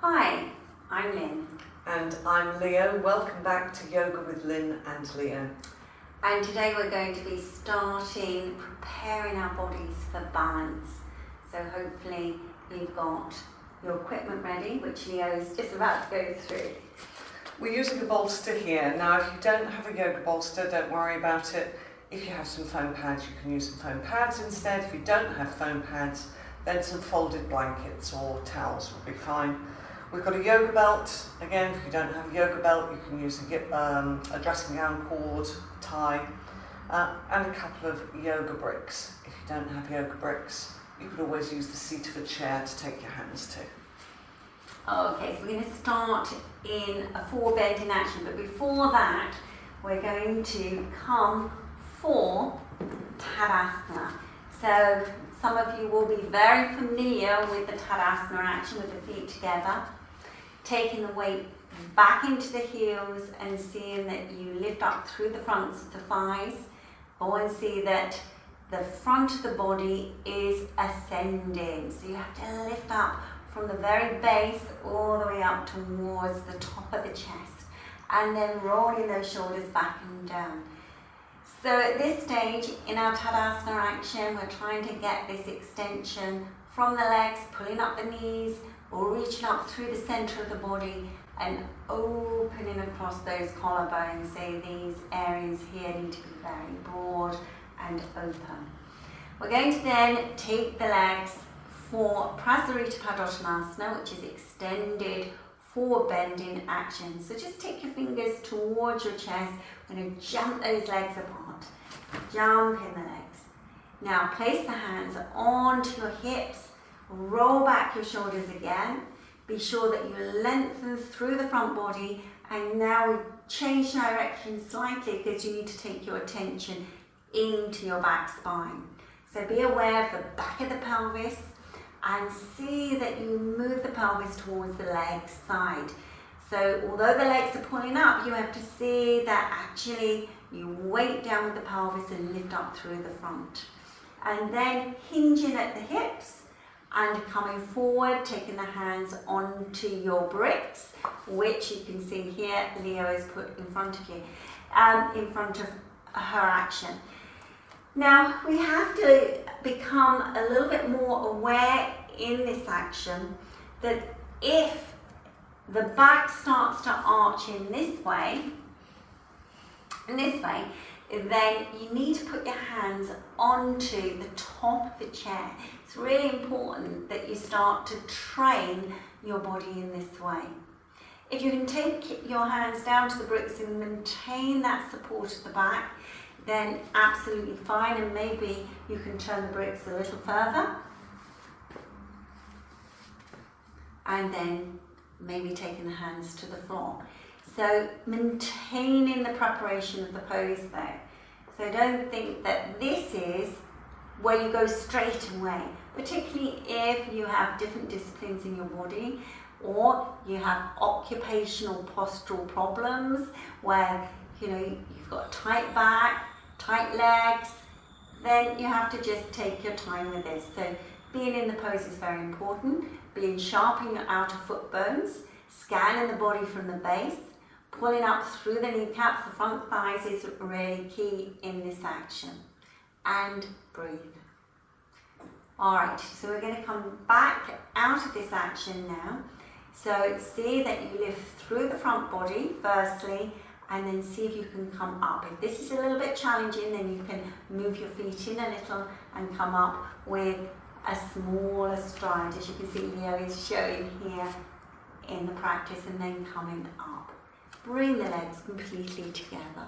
Hi, I'm Lin. And I'm Leo. Welcome back to Yoga with Lin and Leo. And today we're going to be starting preparing our bodies for balance. So hopefully you've got your equipment ready, which Leo is just about to go through. We're using a bolster here. Now, if you don't have a yoga bolster, don't worry about it. If you have some foam pads, you can use some foam pads instead. If you don't have foam pads, then some folded blankets or towels will be fine. We've got a yoga belt. Again, if you don't have a yoga belt, you can use a dressing gown cord, tie, and a couple of yoga bricks. If you don't have yoga bricks, you could always use the seat of a chair to take your hands to. Okay, so we're going to start in a forward bending action, but before that, we're going to come for Tadasana. So some of you will be very familiar with the Tadasana action with the feet together, taking the weight back into the heels and seeing that you lift up through the fronts of the thighs. Go and see that the front of the body is ascending. So you have to lift up from the very base all the way up towards the top of the chest, and then rolling those shoulders back and down. So at this stage in our Tadasana action, we're trying to get this extension from the legs, pulling up the knees, or reaching up through the center of the body and opening across those collarbones. So these areas here need to be very broad and open. We're going to then take the legs for Prasarita Paddottasana, which is extended forward bending action. So just take your fingers towards your chest. We're going to jump those legs apart. Jump in the legs. Now place the hands onto your hips. Roll back your shoulders again. Be sure that you lengthen through the front body. And now we change direction slightly because you need to take your attention into your back spine. So be aware of the back of the pelvis and see that you move the pelvis towards the leg side. So although the legs are pulling up, you have to see that actually you weight down with the pelvis and lift up through the front. And then hinging at the hips and coming forward, taking the hands onto your bricks, which you can see here Leo has put in front of you, in front of her action. Now we have to become a little bit more aware in this action that if the back starts to arch in this way, then you need to put your hands onto the top of the chair. It's really important that you start to train your body in this way. If you can take your hands down to the bricks and maintain that support at the back, then absolutely fine, and maybe you can turn the bricks a little further. And then maybe taking the hands to the floor. So maintaining the preparation of the pose there. So don't think that this is where you go straight away, particularly if you have different disciplines in your body or you have occupational postural problems where you've got tight back, tight legs, then you have to just take your time with this. So being in the pose is very important. Being sharp in your outer foot bones, scanning the body from the base, pulling up through the kneecaps, the front thighs is really key in this action. And breathe. Alright, so we're going to come back out of this action now. So see that you lift through the front body firstly, and then see if you can come up. If this is a little bit challenging, then you can move your feet in a little and come up with a smaller stride, as you can see Leo is showing here in the practice, and then coming up. Bring the legs completely together.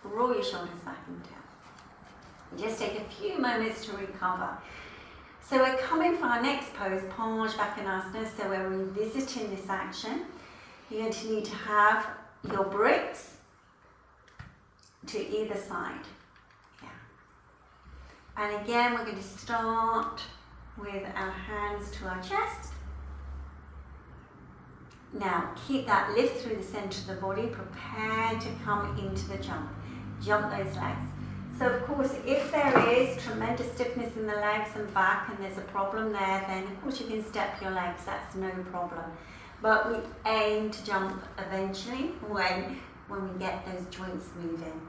Roll your shoulders back and down. Just take a few moments to recover. So we're coming for our next pose, Parsvakonasana. So we're revisiting this action. You're going to need to have your bricks to either side. And again, we're going to start with our hands to our chest. Now, keep that lift through the center of the body. Prepare to come into the jump. Jump those legs. So of course, if there is tremendous stiffness in the legs and back and there's a problem there, then of course you can step your legs, that's no problem. But we aim to jump eventually when we get those joints moving.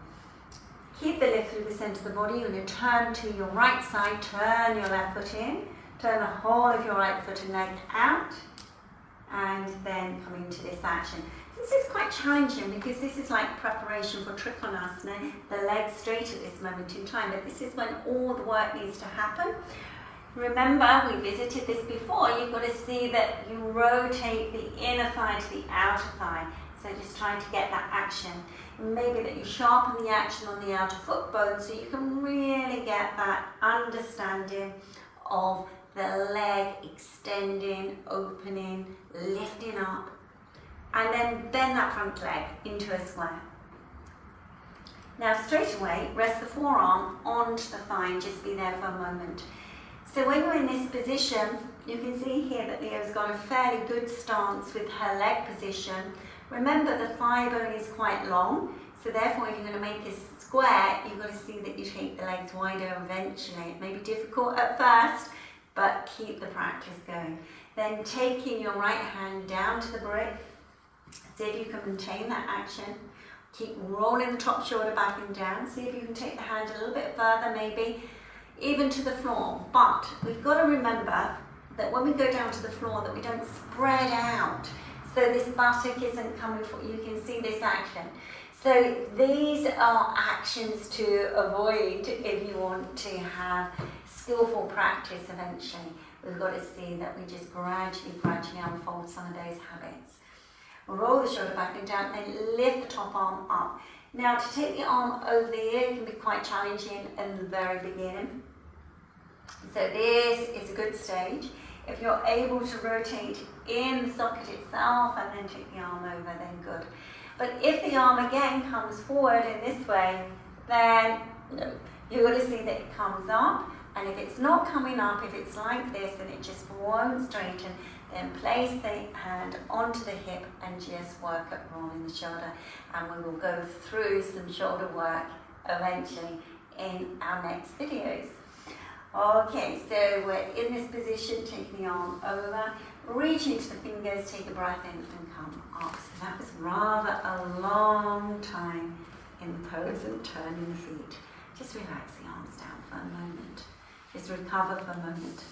Keep the lift through the centre of the body. You're going to turn to your right side, turn your left foot in, turn the whole of your right foot and leg out, and then come into this action. This is quite challenging because this is like preparation for Trikonasana, the legs straight at this moment in time, but this is when all the work needs to happen. Remember, we visited this before, you've got to see that you rotate the inner thigh to the outer thigh. So just trying to get that action. Maybe that you sharpen the action on the outer foot bone so you can really get that understanding of the leg extending, opening, lifting up, and then bend that front leg into a square. Now straight away, rest the forearm onto the thigh and just be there for a moment. So when you're in this position, you can see here that Leo's got a fairly good stance with her leg position. Remember, the thigh bone is quite long, so therefore if you're going to make a square, you've got to see that you take the legs wider eventually. It may be difficult at first, but keep the practice going. Then taking your right hand down to the brick, see if you can maintain that action. Keep rolling the top shoulder back and down. See if you can take the hand a little bit further, maybe even to the floor. But we've got to remember that when we go down to the floor, that we don't spread out. So this buttock isn't coming for, you can see this action. So these are actions to avoid if you want to have skillful practice eventually. We've got to see that we just gradually unfold some of those habits. Roll the shoulder back and down, then lift the top arm up. Now to take the arm over the ear can be quite challenging in the very beginning. So this is a good stage. If you're able to rotate in the socket itself and then take the arm over, then good. But if the arm again comes forward in this way, then no. You've got to see that it comes up, and if it's not coming up, if it's like this and it just won't straighten, then place the hand onto the hip and just work at rolling the shoulder. And we will go through some shoulder work eventually in our next videos. Okay, so we're in this position, taking the arm over, reaching to the fingers, take a breath in and come up. So that was rather a long time in the pose and turning the feet. Just relax the arms down for a moment. Just recover for a moment.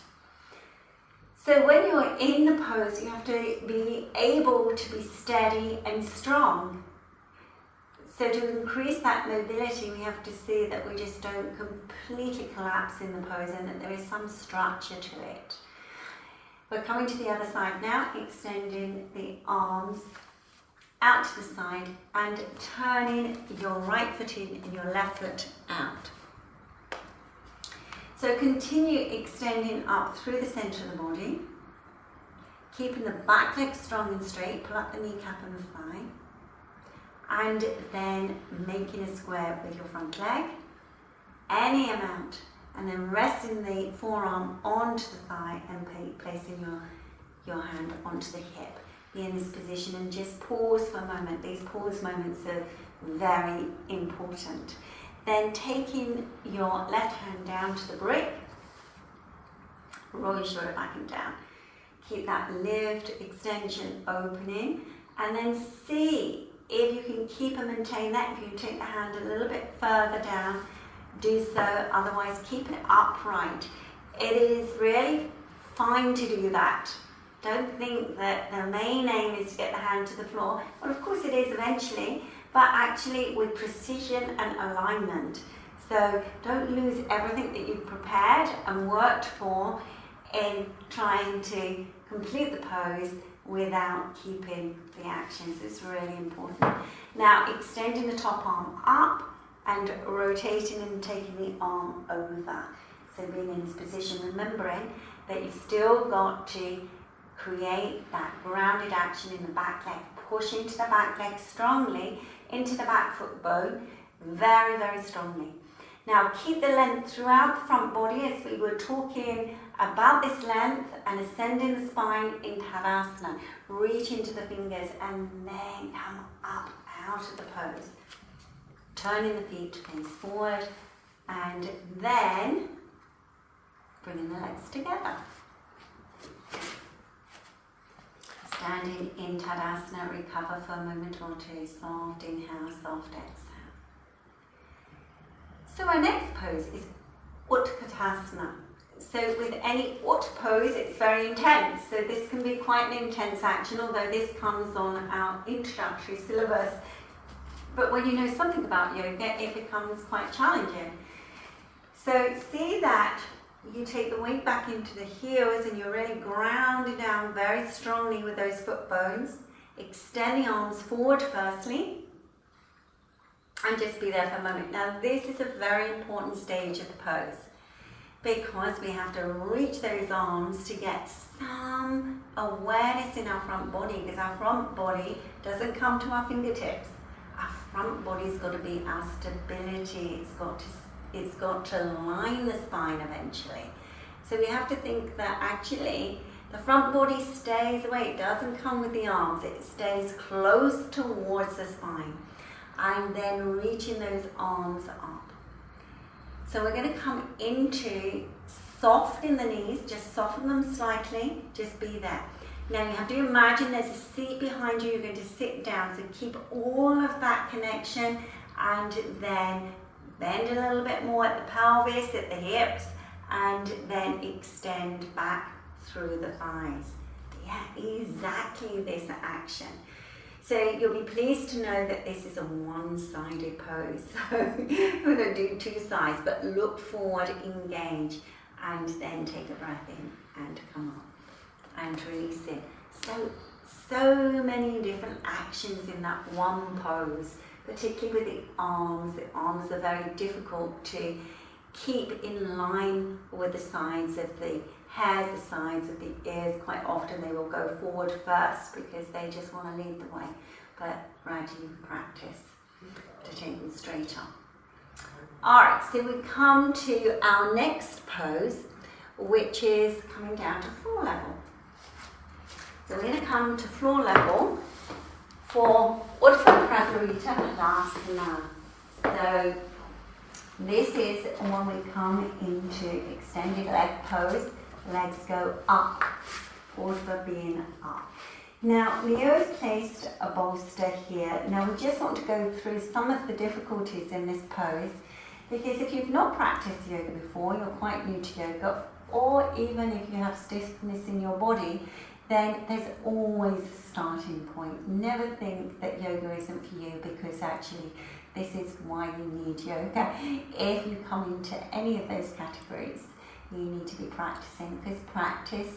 So when you're in the pose, you have to be able to be steady and strong. So to increase that mobility, we have to see that we just don't completely collapse in the pose and that there is some structure to it. We're coming to the other side now, extending the arms out to the side and turning your right foot in and your left foot out. So continue extending up through the centre of the body, keeping the back leg strong and straight, pull up the kneecap and the thigh, and then making a square with your front leg, any amount, and then resting the forearm onto the thigh and placing your hand onto the hip. Be in this position and just pause for a moment. These pause moments are very important. Then taking your left hand down to the brick, roll your shoulder back and down. Keep that lift, extension, opening, and then see if you can keep and maintain that. If you can take the hand a little bit further down, do so. Otherwise, keep it upright. It is really fine to do that. Don't think that the main aim is to get the hand to the floor. Well, of course it is eventually, but actually with precision and alignment. So don't lose everything that you've prepared and worked for in trying to complete the pose without keeping the actions. It's really important. Now extending the top arm up and rotating and taking the arm over. So being in this position, remembering that you've still got to create that grounded action in the back leg, push into the back leg strongly, into the back foot bone, very, very strongly. Now keep the length throughout the front body as we were talking about this length and ascending the spine in Tadasana. Reach into the fingers and then come up out of the pose. Turning the feet, face forward, And then bringing the legs together. Standing in Tadasana, recover for a moment or two. Soft inhale, soft exhale. So our next pose is Utkatasana. So with any Ut pose, it's very intense. So this can be quite an intense action, although this comes on our introductory syllabus. But when you know something about yoga, it becomes quite challenging. So see that you take the weight back into the heels and you're really grounded down very strongly with those foot bones. Extend the arms forward firstly. And just be there for a moment. Now this is a very important stage of the pose because we have to reach those arms to get some awareness in our front body, because our front body doesn't come to our fingertips. Our front body's got to be our stability. It's got to line the spine eventually. So we have to think that actually the front body stays away. It doesn't come with the arms. It stays close towards the spine. And then reaching those arms up. So we're going to come into soften the knees, just soften them slightly, just be there. Now you have to imagine there's a seat behind you, you're going to sit down, so keep all of that connection and then bend a little bit more at the pelvis, at the hips, and then extend back through the thighs. Yeah, exactly this action. So you'll be pleased to know that this is a one-sided pose. So we're going to do two sides, but look forward, engage, and then take a breath in and come up and release it. So many different actions in that one pose, particularly with the arms. The arms are very difficult to keep in line with the sides of the head, the sides of the ears. Quite often they will go forward first because they just want to lead the way, but gradually practice to take them straight up. Alright, so we come to our next pose, which is coming down to floor level. So we're going to come to floor level for Urdhva Prasarita Padasana. So this is when we come into extended leg pose. Legs go up, Urdhva being up. Now, Leo's placed a bolster here. Now, we just want to go through some of the difficulties in this pose, because if you've not practiced yoga before, you're quite new to yoga, or even if you have stiffness in your body, then there's always a starting point. Never think that yoga isn't for you, because actually this is why you need yoga. If you come into any of those categories, you need to be practicing, because practice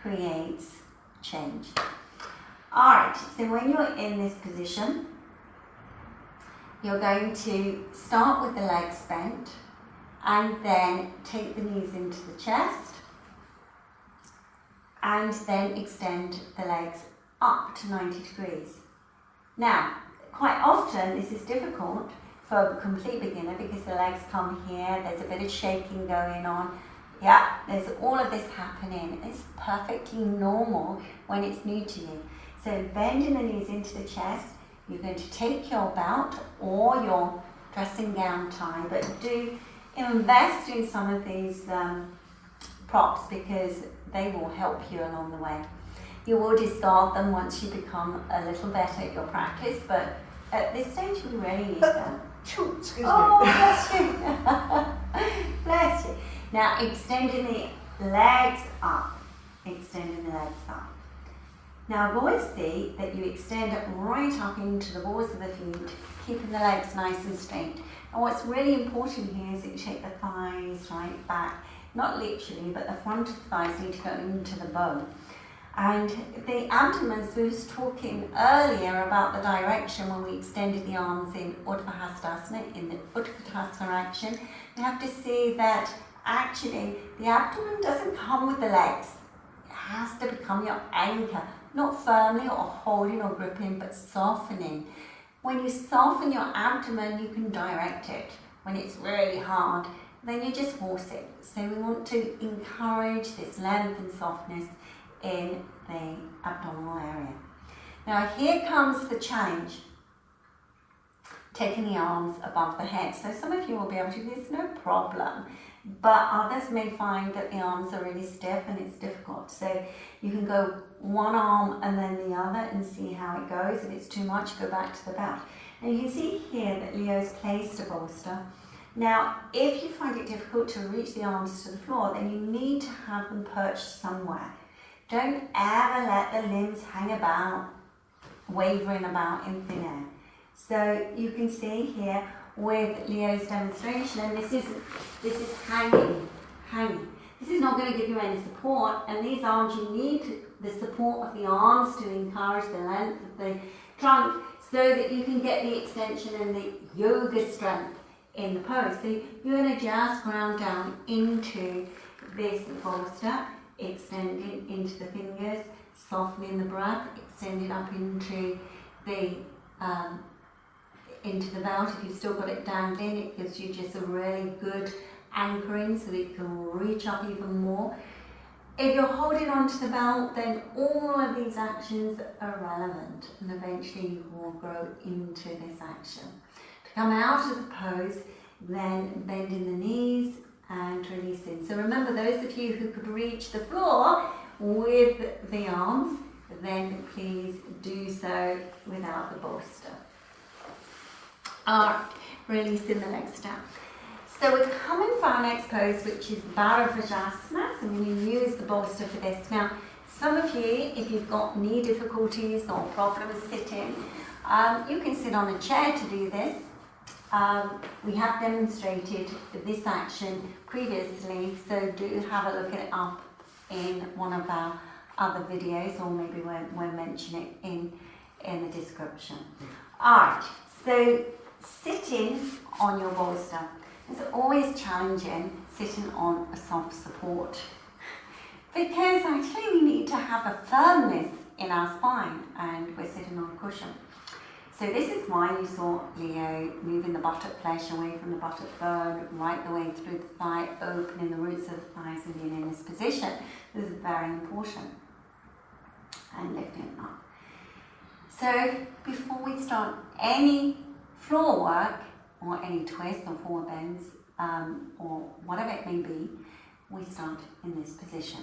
creates change. Alright, so when you're in this position, you're going to start with the legs bent and then take the knees into the chest and then extend the legs up to 90 degrees. Now, quite often this is difficult for a complete beginner because the legs come here, there's a bit of shaking going on. Yeah, there's all of this happening. It's perfectly normal when it's new to you. So bending the knees into the chest, you're going to take your belt or your dressing gown tie, but do invest in some of these props because they will help you along the way. You will discard them once you become a little better at your practice, but at this stage we really need them. Excuse me. Oh, bless you. Bless you. Now, extending the legs up. Extending the legs up. Now, always see that you extend right up into the balls of the feet, keeping the legs nice and straight. And what's really important here is that you take the thighs right back. Not literally, but the front of the thighs need to go into the bone. And the abdomen, as we was talking earlier about the direction when we extended the arms in Urdhva, in the Utkatasana action, we have to see that actually the abdomen doesn't come with the legs. It has to become your anchor, not firmly or holding or gripping, but softening. When you soften your abdomen, you can direct it. When it's really hard, then you just force it. So we want to encourage this length and softness in the abdominal area. Now here comes the challenge. taking the arms above the head. So some of you will be able to do this, no problem, but others may find that the arms are really stiff and it's difficult. So you can go one arm and then the other and see how it goes. If it's too much, go back to the belt. And you can see here that Leo's placed a bolster. Now, if you find it difficult to reach the arms to the floor, then you need to have them perched somewhere. Don't ever let the limbs hang about, wavering about in thin air. So you can see here with Leo's demonstration, and this is hanging. This is not going to give you any support, and these arms, you need the support of the arms to encourage the length of the trunk so that you can get the extension and the yoga strength in the pose. So you're going to just ground down into this bolster, extending into the fingers, softening the breath, extending up into the belt. If you've still got it dangling, it gives you just a really good anchoring so that you can reach up even more. If you're holding onto the belt, then all of these actions are relevant, and eventually you will grow into this action. To come out of the pose, then bending the knees and releasing. So remember, those of you who could reach the floor with the arms, then please do so without the bolster. Alright, releasing the legs down. So we're coming for our next pose, which is Bharadvajasana. So we're going to use the bolster for this. Now, some of you, if you've got knee difficulties or problems sitting, you can sit on a chair to do this. We have demonstrated this action previously, so do have a look at it up in one of our other videos, or maybe we'll mention it in the description. Alright, so sitting on your bolster. It's always challenging sitting on a soft support, because actually we need to have a firmness in our spine, and we're sitting on a cushion. So this is why you saw Leo moving the buttock flesh away from the buttock bone, right the way through the thigh, opening the roots of the thighs and being in this position. This is very important. And lifting up. So before we start any floor work, or any twist or forward bends, or whatever it may be, we start in this position.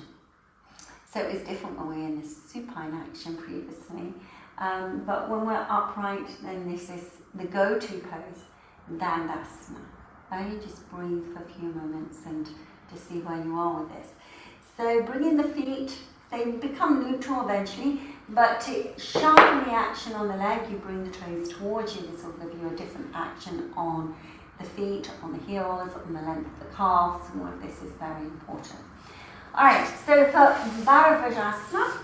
So it was different when we were in this supine action previously, but when we're upright, then this is the go-to pose, Tadasana. Only just breathe for a few moments and to see where you are with this. So bring in the feet, they become neutral eventually, but to sharpen the action on the leg, you bring the toes towards you. This will give you a different action on the feet, on the heels, on the length of the calves, and all of this is very important. Alright, so for Bharadvajasana,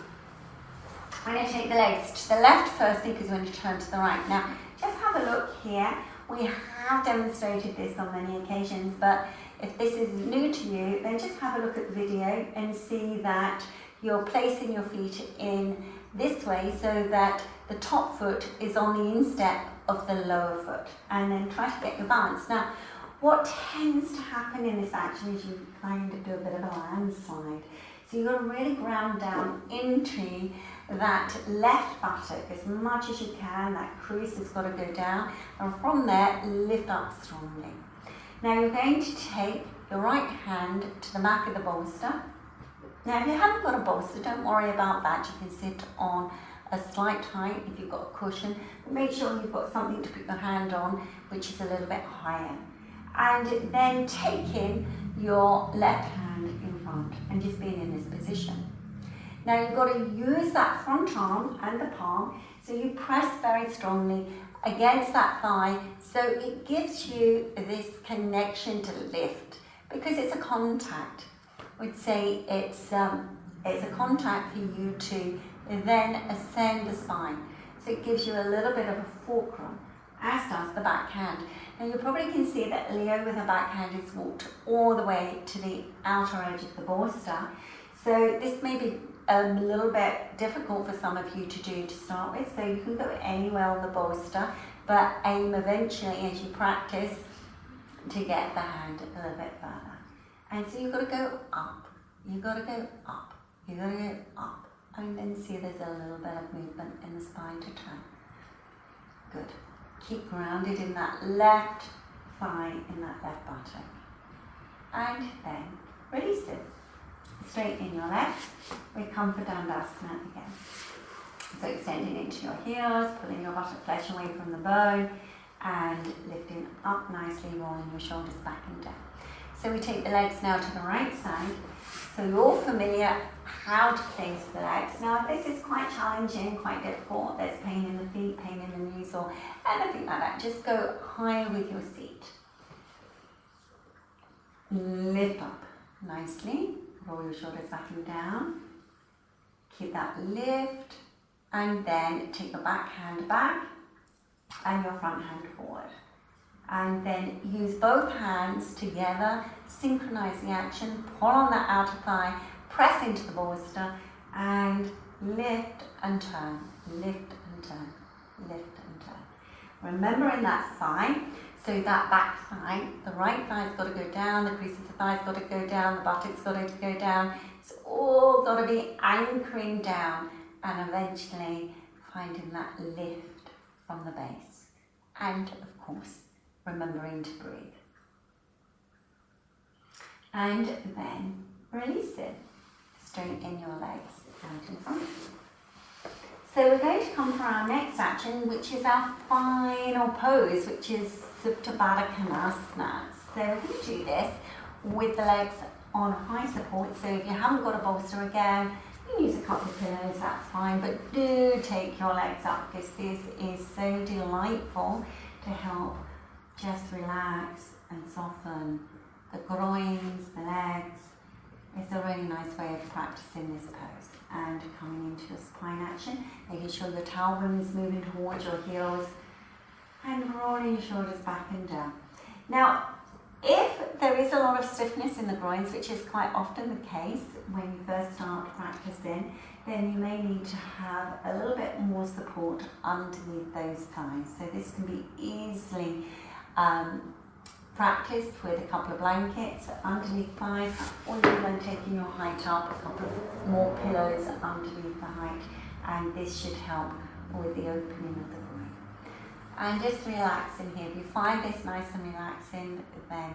I'm going to take the legs to the left firstly, because we're going to turn to the right. Now, just have a look here. We have demonstrated this on many occasions, but if this is new to you, then just have a look at the video and see that you're placing your feet in this way so that the top foot is on the instep of the lower foot, and then try to get your balance. Now, what tends to happen in this action is you kind of do a bit of a landslide. So you've got to really ground down into that left buttock as much as you can. That crease has got to go down, and from there, lift up strongly. Now you're going to take your right hand to the back of the bolster. Now, if you haven't got a bolster, don't worry about that. You can sit on a slight height if you've got a cushion, but make sure you've got something to put your hand on, which is a little bit higher. And then taking your left hand in front and just being in this position. Now, you've got to use that front arm and the palm, so you press very strongly against that thigh, so it gives you this connection to lift, because it's a contact. Would say it's a contact for you to then ascend the spine. So it gives you a little bit of a fulcrum, as does the back hand. Now you probably can see that Leo with the back hand has walked all the way to the outer edge of the bolster. So this may be a little bit difficult for some of you to do to start with. So you can go anywhere on the bolster, but aim eventually as you practice to get the hand a little bit further. And so you've got to go up, you've got to go up, you've got to go up, and then see there's a little bit of movement in the spine to turn. Good. Keep grounded in that left thigh, in that left buttock. And then release it. Straighten your legs. We come for Tadasana again. So extending into your heels, pulling your buttock flesh away from the bone, and lifting up nicely, rolling your shoulders back and down. So we take the legs now to the right side. So you're all familiar how to place the legs. Now if this is quite challenging, quite difficult, there's pain in the feet, pain in the knees or anything like that, just go higher with your seat. Lift up nicely, roll your shoulders back and down. Keep that lift, and then take your back hand back and your front hand forward. And then use both hands together, synchronize the action, pull on that outer thigh, press into the bolster, and lift and turn, lift and turn, lift and turn. Remember in that thigh, so that back thigh, the right thigh's got to go down, the crease of the thigh's got to go down, the buttock's got to go down. It's all got to be anchoring down and eventually finding that lift from the base. And of course, remembering to breathe. And then release it. Straighten your legs out in front. So we're going to come for our next action, which is our final pose, which is Supta Konasana. So we're going to do this with the legs on high support. So if you haven't got a bolster again, you can use a couple of pillows, that's fine. But do take your legs up, because this is so delightful to help just relax and soften the groins, the legs. It's a really nice way of practicing this pose and coming into a spine action, making sure your tailbone is moving towards your heels and rolling your shoulders back and down. Now, if there is a lot of stiffness in the groins, which is quite often the case when you first start practicing, then you may need to have a little bit more support underneath those thighs. So this can be easily practiced with a couple of blankets underneath thighs, or even taking your height up, a couple of more pillows underneath the height, and this should help with the opening of the groin. And just relax in here. If you find this nice and relaxing, then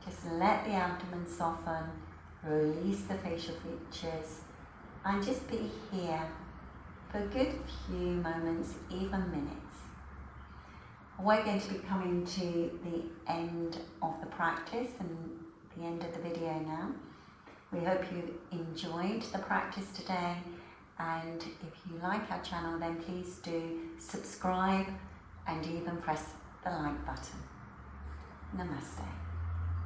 just let the abdomen soften, release the facial features, and just be here for a good few moments, even minutes. We're going to be coming to the end of the practice and the end of the video now. We hope you enjoyed the practice today, and if you like our channel, then please do subscribe and even press the like button. Namaste.